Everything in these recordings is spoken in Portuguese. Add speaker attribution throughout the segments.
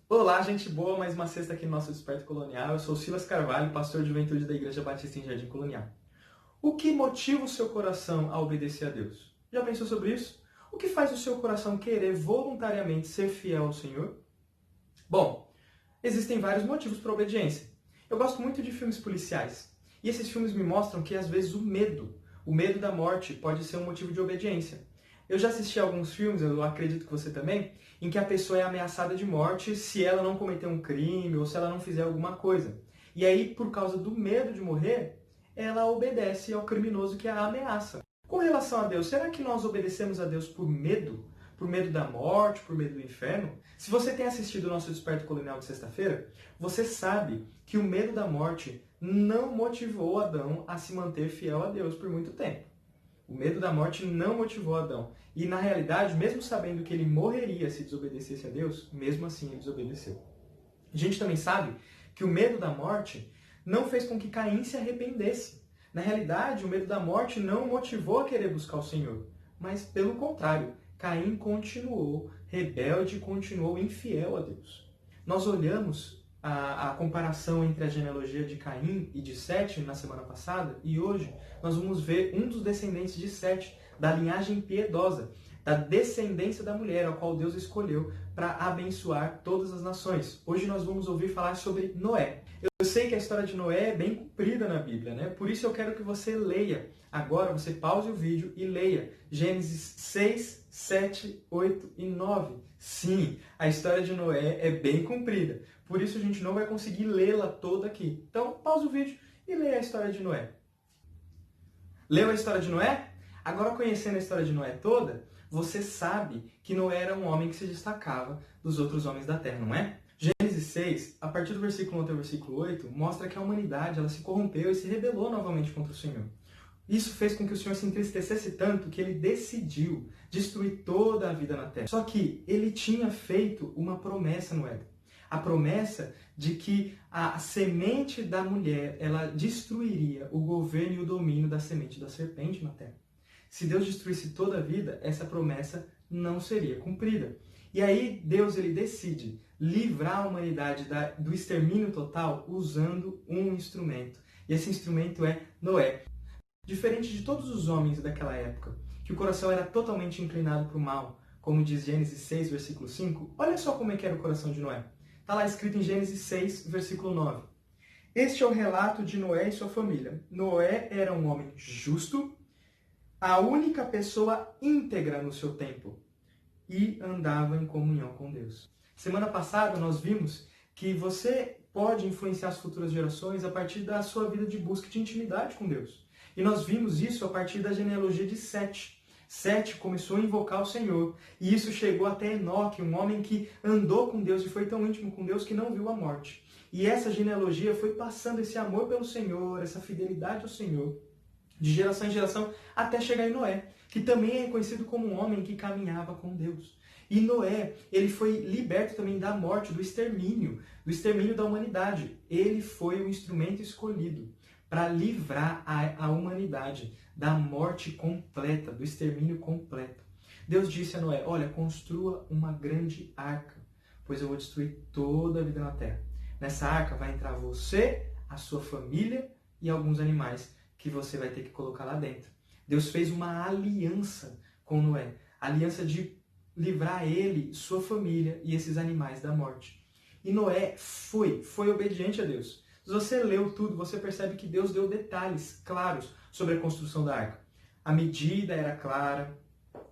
Speaker 1: Olá, gente boa, mais uma sexta aqui no nosso Desperto Colonial. Eu sou o Silas Carvalho, pastor de juventude da Igreja Batista em Jardim Colonial. O que motiva o seu coração a obedecer a Deus? Já pensou sobre isso? O que faz o seu coração querer voluntariamente ser fiel ao Senhor? Bom, existem vários motivos para a obediência. Eu gosto muito de filmes policiais. E esses filmes me mostram que às vezes o medo da morte pode ser um motivo de obediência. Eu já assisti a alguns filmes, eu acredito que você também, em que a pessoa é ameaçada de morte se ela não cometer um crime ou se ela não fizer alguma coisa. E aí, por causa do medo de morrer, ela obedece ao criminoso que a ameaça. Com relação a Deus, será que nós obedecemos a Deus por medo? Por medo da morte, por medo do inferno? Se você tem assistido o nosso Desperto Colonial de sexta-feira, você sabe que o medo da morte não motivou Adão a se manter fiel a Deus por muito tempo. O medo da morte não motivou Adão. E, na realidade, mesmo sabendo que ele morreria se desobedecesse a Deus, mesmo assim ele desobedeceu. A gente também sabe que o medo da morte não fez com que Caim se arrependesse. Na realidade, o medo da morte não o motivou a querer buscar o Senhor. Mas, pelo contrário, Caim continuou rebelde, continuou infiel a Deus. Nós olhamos a comparação entre a genealogia de Caim e de Sete na semana passada, e hoje nós vamos ver um dos descendentes de Sete, da linhagem piedosa, da descendência da mulher, a qual Deus escolheu para abençoar todas as nações. Hoje nós vamos ouvir falar sobre Noé. Eu sei que a história de Noé é bem comprida na Bíblia, né? Por isso eu quero que você leia. Agora você pause o vídeo e leia Gênesis 6, 7, 8 e 9. Sim, a história de Noé é bem comprida. Por isso a gente não vai conseguir lê-la toda aqui. Então, pause o vídeo e leia a história de Noé. Leu a história de Noé? Agora, conhecendo a história de Noé toda, você sabe que Noé era um homem que se destacava dos outros homens da terra, não é? Gênesis 6, a partir do versículo 1 até o versículo 8, mostra que a humanidade ela se corrompeu e se rebelou novamente contra o Senhor. Isso fez com que o Senhor se entristecesse tanto que ele decidiu destruir toda a vida na terra. Só que ele tinha feito uma promessa no Éden. A promessa de que a semente da mulher ela destruiria o governo e o domínio da semente da serpente na terra. Se Deus destruísse toda a vida, essa promessa não seria cumprida. E aí Deus ele decide livrar a humanidade do extermínio total usando um instrumento. E esse instrumento é Noé. Diferente de todos os homens daquela época, que o coração era totalmente inclinado para o mal, como diz Gênesis 6, versículo 5, olha só como é que era o coração de Noé. Está lá escrito em Gênesis 6, versículo 9. Este é o relato de Noé e sua família. Noé era um homem justo, a única pessoa íntegra no seu tempo, e andava em comunhão com Deus. Semana passada nós vimos que você pode influenciar as futuras gerações a partir da sua vida de busca de intimidade com Deus. E nós vimos isso a partir da genealogia de Sete. Sete começou a invocar o Senhor, e isso chegou até Enoque, um homem que andou com Deus e foi tão íntimo com Deus que não viu a morte. E essa genealogia foi passando esse amor pelo Senhor, essa fidelidade ao Senhor, de geração em geração, até chegar em Noé, que também é conhecido como um homem que caminhava com Deus. E Noé, ele foi liberto também da morte, do extermínio da humanidade. Ele foi o instrumento escolhido para livrar a humanidade da morte completa, do extermínio completo. Deus disse a Noé, olha, construa uma grande arca, pois eu vou destruir toda a vida na terra. Nessa arca vai entrar você, a sua família e alguns animais que você vai ter que colocar lá dentro. Deus fez uma aliança com Noé, aliança de livrar ele, sua família e esses animais da morte. E Noé foi obediente a Deus. Se você leu tudo, você percebe que Deus deu detalhes claros sobre a construção da arca. A medida era clara,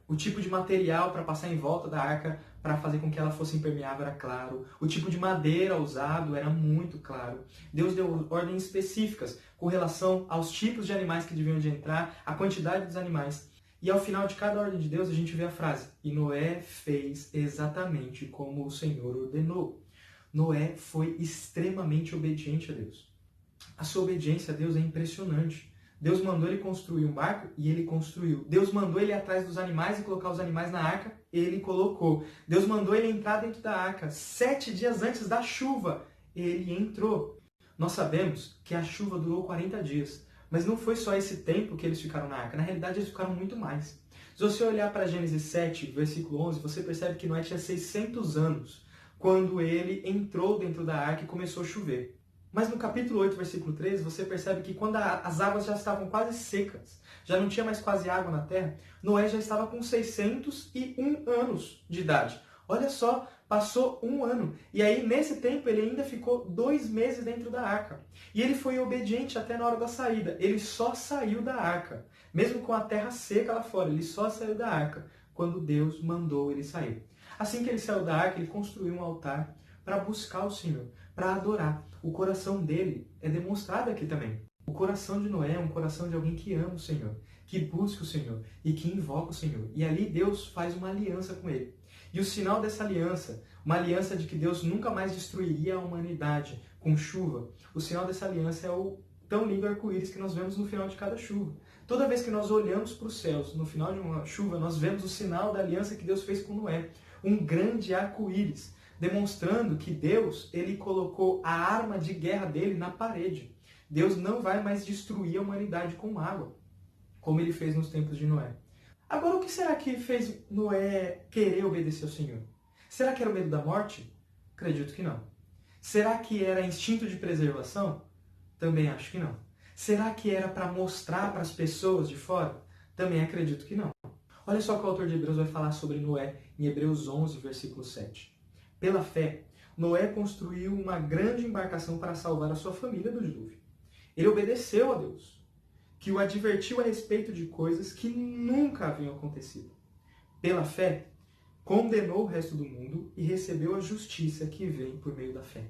Speaker 1: o tipo de material para passar em volta da arca para fazer com que ela fosse impermeável era claro, o tipo de madeira usado era muito claro. Deus deu ordens específicas com relação aos tipos de animais que deviam de entrar, a quantidade dos animais. E ao final de cada ordem de Deus a gente vê a frase, e Noé fez exatamente como o Senhor ordenou. Noé foi extremamente obediente a Deus. A sua obediência a Deus é impressionante. Deus mandou ele construir um barco e ele construiu. Deus mandou ele ir atrás dos animais e colocar os animais na arca, ele colocou. Deus mandou ele entrar dentro da arca 7 dias antes da chuva, ele entrou. Nós sabemos que a chuva durou 40 dias, mas não foi só esse tempo que eles ficaram na arca. Na realidade, eles ficaram muito mais. Se você olhar para Gênesis 7, versículo 11, você percebe que Noé tinha 600 anos quando ele entrou dentro da arca e começou a chover. Mas no capítulo 8, versículo 13, você percebe que quando as águas já estavam quase secas, já não tinha mais quase água na terra, Noé já estava com 601 anos de idade. Olha só, passou um ano. E aí, nesse tempo, ele ainda ficou 2 meses dentro da arca. E ele foi obediente até na hora da saída. Ele só saiu da arca. Mesmo com a terra seca lá fora, ele só saiu da arca quando Deus mandou ele sair. Assim que ele saiu da arca, ele construiu um altar para buscar o Senhor, para adorar. O coração dele é demonstrado aqui também. O coração de Noé é um coração de alguém que ama o Senhor, que busca o Senhor e que invoca o Senhor. E ali Deus faz uma aliança com ele. E o sinal dessa aliança, uma aliança de que Deus nunca mais destruiria a humanidade com chuva, o sinal dessa aliança é o tão lindo arco-íris que nós vemos no final de cada chuva. Toda vez que nós olhamos para os céus, no final de uma chuva, nós vemos o sinal da aliança que Deus fez com Noé. Um grande arco-íris, demonstrando que Deus, ele colocou a arma de guerra dele na parede. Deus não vai mais destruir a humanidade com água, como ele fez nos tempos de Noé. Agora, o que será que fez Noé querer obedecer ao Senhor? Será que era o medo da morte? Acredito que não. Será que era instinto de preservação? Também acho que não. Será que era para mostrar para as pessoas de fora? Também acredito que não. Olha só o que o autor de Hebreus vai falar sobre Noé em Hebreus 11, versículo 7. Pela fé, Noé construiu uma grande embarcação para salvar a sua família do dilúvio. Ele obedeceu a Deus, que o advertiu a respeito de coisas que nunca haviam acontecido. Pela fé, condenou o resto do mundo e recebeu a justiça que vem por meio da fé.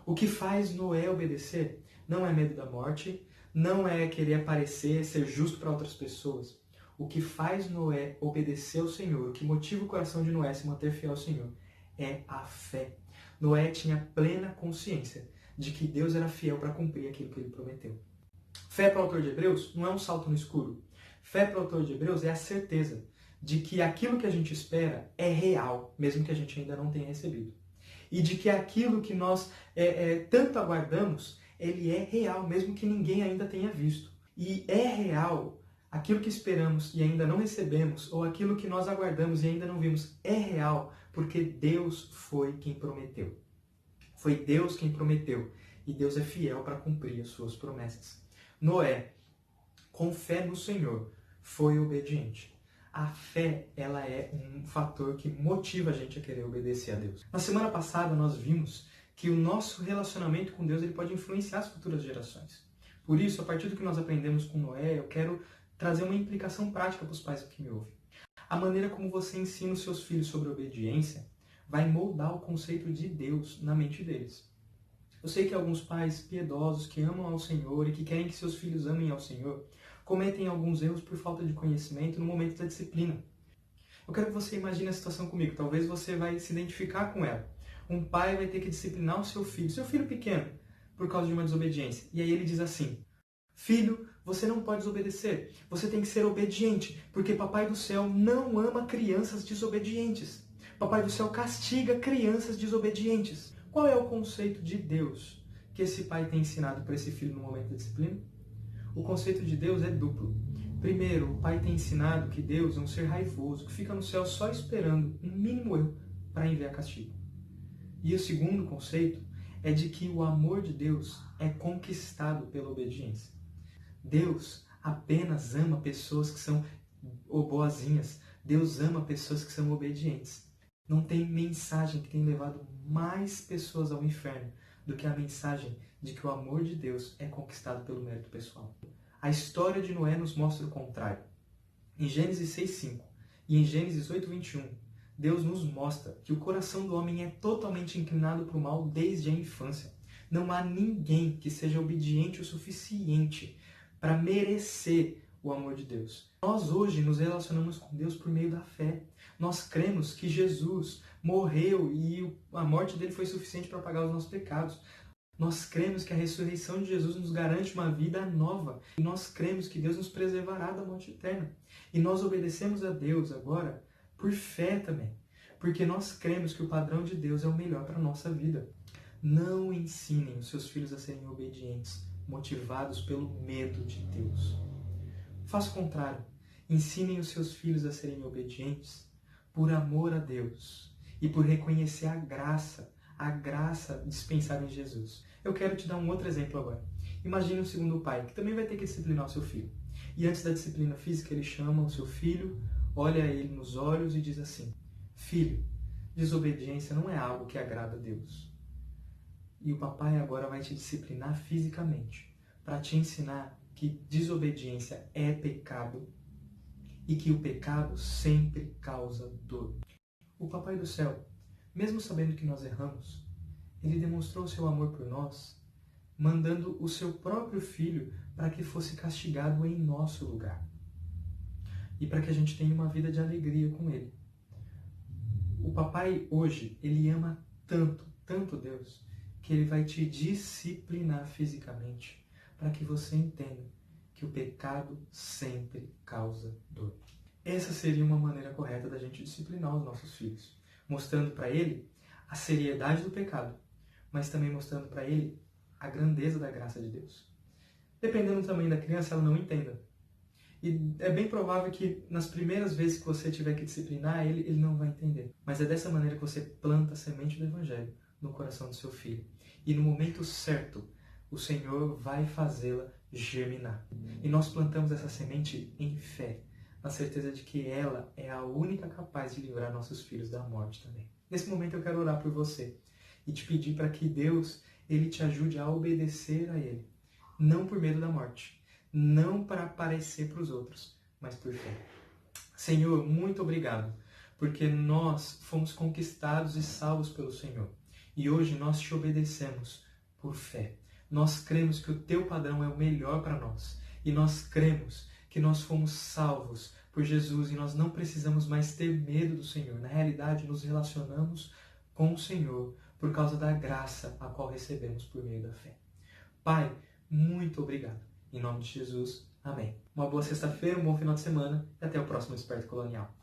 Speaker 1: O que faz Noé obedecer não é medo da morte, não é querer aparecer, ser justo para outras pessoas. O que faz Noé obedecer ao Senhor, o que motiva o coração de Noé a se manter fiel ao Senhor, é a fé. Noé tinha plena consciência de que Deus era fiel para cumprir aquilo que ele prometeu. Fé para o autor de Hebreus não é um salto no escuro. Fé para o autor de Hebreus é a certeza de que aquilo que a gente espera é real, mesmo que a gente ainda não tenha recebido. E de que aquilo que nós tanto aguardamos, ele é real, mesmo que ninguém ainda tenha visto. E é real aquilo que esperamos e ainda não recebemos, ou aquilo que nós aguardamos e ainda não vimos, é real, porque Deus foi quem prometeu. Foi Deus quem prometeu. E Deus é fiel para cumprir as suas promessas. Noé, com fé no Senhor, foi obediente. A fé, ela é um fator que motiva a gente a querer obedecer a Deus. Na semana passada, nós vimos que o nosso relacionamento com Deus ele pode influenciar as futuras gerações. Por isso, a partir do que nós aprendemos com Noé, eu quero trazer uma implicação prática para os pais que me ouvem. A maneira como você ensina os seus filhos sobre obediência vai moldar o conceito de Deus na mente deles. Eu sei que alguns pais piedosos que amam ao Senhor e que querem que seus filhos amem ao Senhor cometem alguns erros por falta de conhecimento no momento da disciplina. Eu quero que você imagine a situação comigo, talvez você vai se identificar com ela. Um pai vai ter que disciplinar o seu filho pequeno, por causa de uma desobediência. E aí ele diz assim: filho, você não pode desobedecer, você tem que ser obediente, porque Papai do Céu não ama crianças desobedientes. Papai do Céu castiga crianças desobedientes. Qual é o conceito de Deus que esse pai tem ensinado para esse filho no momento da disciplina? O conceito de Deus é duplo. Primeiro, o pai tem ensinado que Deus é um ser raivoso, que fica no céu só esperando um mínimo erro para enviar castigo. E o segundo conceito é de que o amor de Deus é conquistado pela obediência. Deus apenas ama pessoas que são boazinhas. Deus ama pessoas que são obedientes. Não tem mensagem que tenha levado mais pessoas ao inferno do que a mensagem de que o amor de Deus é conquistado pelo mérito pessoal. A história de Noé nos mostra o contrário. Em Gênesis 6:5 e em Gênesis 8:21, Deus nos mostra que o coração do homem é totalmente inclinado para o mal desde a infância. Não há ninguém que seja obediente o suficiente para merecer o amor de Deus. Nós hoje nos relacionamos com Deus por meio da fé. Nós cremos que Jesus morreu e a morte dele foi suficiente para pagar os nossos pecados. Nós cremos que a ressurreição de Jesus nos garante uma vida nova. E nós cremos que Deus nos preservará da morte eterna. E nós obedecemos a Deus agora por fé também. Porque nós cremos que o padrão de Deus é o melhor para a nossa vida. Não ensinem os seus filhos a serem obedientes, motivados pelo medo de Deus. Faça o contrário. Ensinem os seus filhos a serem obedientes por amor a Deus e por reconhecer a graça dispensada em Jesus. Eu quero te dar um outro exemplo agora. Imagine um segundo pai, que também vai ter que disciplinar o seu filho. E antes da disciplina física, ele chama o seu filho, olha ele nos olhos e diz assim: filho, desobediência não é algo que agrada a Deus. E o papai agora vai te disciplinar fisicamente, para te ensinar que desobediência é pecado e que o pecado sempre causa dor. O Papai do Céu, mesmo sabendo que nós erramos, ele demonstrou o seu amor por nós, mandando o seu próprio Filho para que fosse castigado em nosso lugar. E para que a gente tenha uma vida de alegria com Ele. O Papai hoje, ele ama tanto, tanto Deus, que ele vai te disciplinar fisicamente para que você entenda que o pecado sempre causa dor. Essa seria uma maneira correta da gente disciplinar os nossos filhos, mostrando para ele a seriedade do pecado, mas também mostrando para ele a grandeza da graça de Deus. Dependendo também da criança, ela não entenda. E é bem provável que nas primeiras vezes que você tiver que disciplinar ele não vai entender. Mas é dessa maneira que você planta a semente do Evangelho no coração do seu filho. E no momento certo, o Senhor vai fazê-la germinar. E nós plantamos essa semente em fé, na certeza de que ela é a única capaz de livrar nossos filhos da morte também. Nesse momento eu quero orar por você e te pedir para que Deus ele te ajude a obedecer a Ele. Não por medo da morte, não para aparecer para os outros, mas por fé. Senhor, muito obrigado, porque nós fomos conquistados e salvos pelo Senhor. E hoje nós te obedecemos por fé. Nós cremos que o teu padrão é o melhor para nós. E nós cremos que nós fomos salvos por Jesus e nós não precisamos mais ter medo do Senhor. Na realidade, nos relacionamos com o Senhor por causa da graça a qual recebemos por meio da fé. Pai, muito obrigado. Em nome de Jesus, amém. Uma boa sexta-feira, um bom final de semana e até o próximo Esperto Colonial.